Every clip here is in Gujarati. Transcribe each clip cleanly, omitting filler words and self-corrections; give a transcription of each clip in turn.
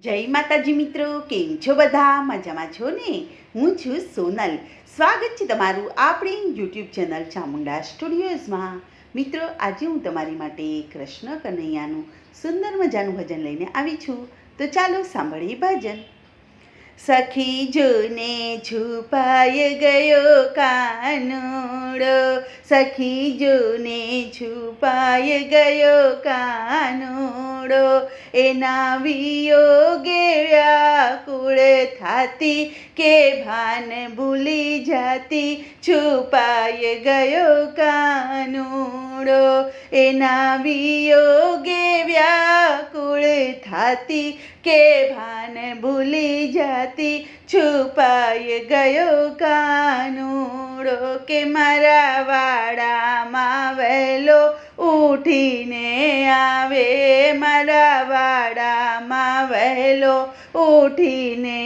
જય માતાજી મિત્રો, કેમ છો બધા? મજામાં છો ને? હું છું સોનલ. સ્વાગત છે તમારું આપણી યુટ્યુબ ચેનલ ચામુંડા સ્ટુડિયોઝમાં. મિત્રો, આજે હું તમારી માટે કૃષ્ણ કનૈયાનું સુંદર મજાનું ભજન લઈને આવી છું. તો ચાલો સાંભળીએ ભજન. સખી જોને છુપાય ગયો કાનુડો, સખી જોને છુપાય ગયો કાનુડો, એના વિયોગે વ્યાકુળ થાતી, કે ભાન ભૂલી જાતી, છુપાય ગયો કાનુડો, એના વિયોગે વ્યાકુળ થાતી, કે ભાન ભૂલી જાતી, છુપાય ગયો કાનુડો, કે મારા વાડામાં વહેલો ઉઠીને આવે, મારા વાડામાં વહેલો ઉઠીને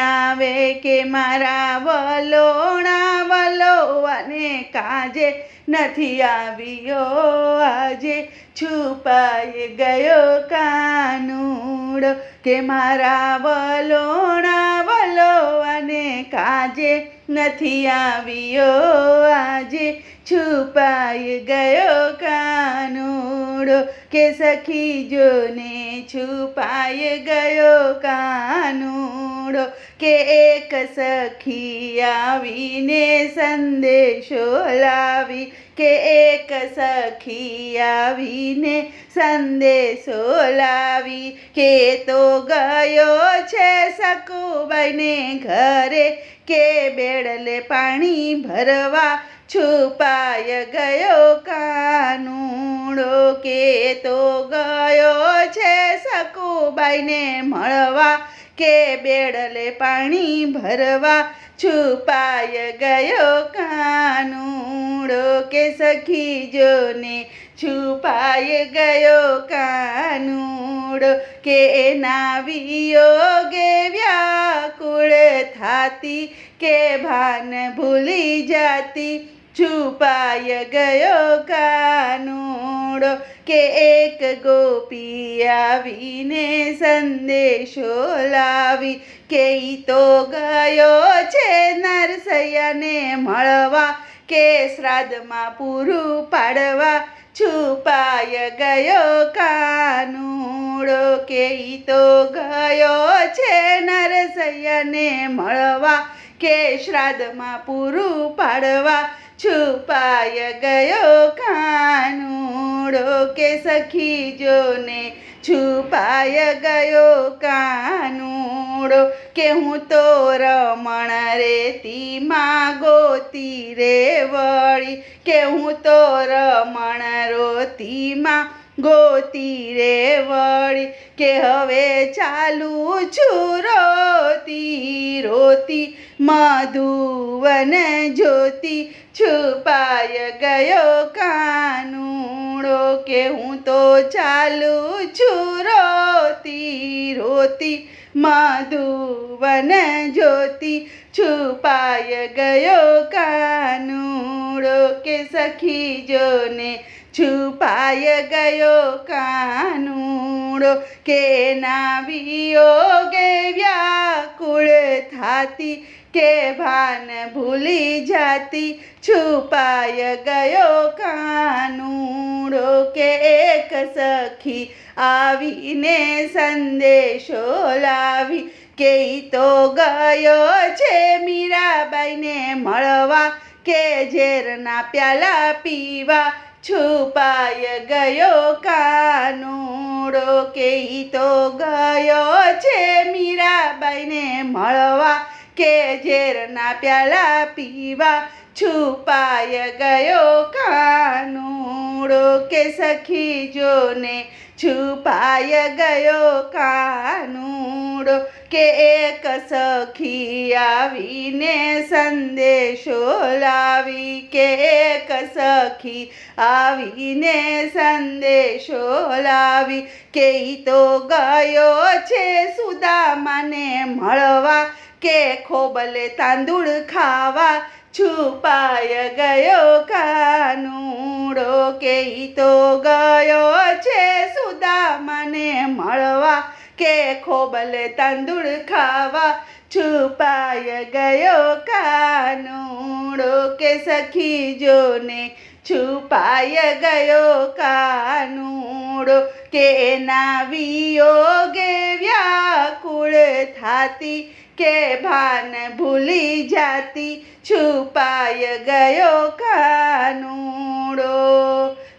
આવે, કે મારા વલોણા વલોવાને કાજે નથી આવ્યો આજે, છુપાઈ ગયો કાનુડો, કે મારા વલોણા વલોવાને કાજે નથી આવ્યો આજે, છુપાઈ ગયો કાનુડો, કે સખી જોને છુપાઈ ગયો કાનુડો, કે એક સખી આવીને સંદેશો લાવી, કે એક સખી આવીને સંદેશો લાવી, કે તો ગયો છે સકુબાઈને ઘરે, કે બેડલે પાણી ભરવા, છુપાય ગયો કાનુડો, કે તો ગયો છે સકુબાઈને મળવા, કે બેડલે પાણી ભરવા, છુપાય ગયો કાનુડો, કે સખી જોને છુપાય ગયો કાનુડો, કે એના વિયોગે વ્યાકુળ થાતી, કે ભાન ભૂલી જાતી, છુપાય ગયો કાનુડો, કે એક ગોપી આવીને સંદેશો લાવી, કે ઈ તો ગયો છે નરસૈયાને મળવા, કે શ્રાદ્ધમાં પૂરું પાડવા, છુપાય ગયો કાનુડો, કે ઈ તો ગયો છે નરસૈયાને મળવા, કે શ્રાદ્ધમાં પૂરું પાડવા, છુપાય ગયો કાનુડો, કે સખી જોને છુપાય ગયો કાનુડો, કે હું તો રમણ રેતીમાં ગોતી રે વળી, કે હું તો રમણ રોતીમાં ગોતી રે વળી, કે હવે ચાલુ છું રોતી રોતી, મધુવન જોતી, છુપાય ગયો કાનુડો, કે હું તો ચાલુ છું રોતી રોતી, મધુવન જોતી, છુપાય ગયો કાનુડો, કે સખી જોને છુપાય ગયો કાનુડો, કે એના વિયોગે વ્યાકુળ થાતી, કે ભાન ભૂલી જાતી, છુપાય ગયો કાનુડો, કે એક સખી આવીને સંદેશો લાવી, કે ઈ તો ગયો છે મીરાબાઈને મળવા, કે ઝેરના પ્યાલા પીવા, છુપાય ગયો કાનુડો, કે ઈ તો ગયો છે મીરાબાઈને મળવા, કે ઝેરના પ્યાલા પીવા, છુપાય ગયો કાનુડો, કે સખી જોને છુપાય ગયો કાનુડો, કે એક સખી આવીને સંદેશો લાવી, કે એક સખી આવીને સંદેશો લાવી, કે ઈ તો ગયો છે સુદામાને મળવા, કે ખોબલે તાંદૂળ ખાવા, છુપાય ગયો કાનુડો, કે ઈ તો ગયો છે સુદામાને મળવા, કે ખોબલ તાંદૂળ ખાવા છુપાય ગયો કાનુડો કે સખી જોને છુપાય ગયો કાનુડો કે એના વિયોગે વ્યાકુળ થાતી કે ભાન ભૂલી જાતી છુપાય ગયો કાનુડો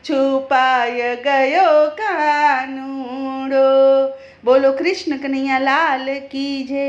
છુપાય ગયો કાનુડો. બોલો કૃષ્ણ કનૈયા લાલ કી જય.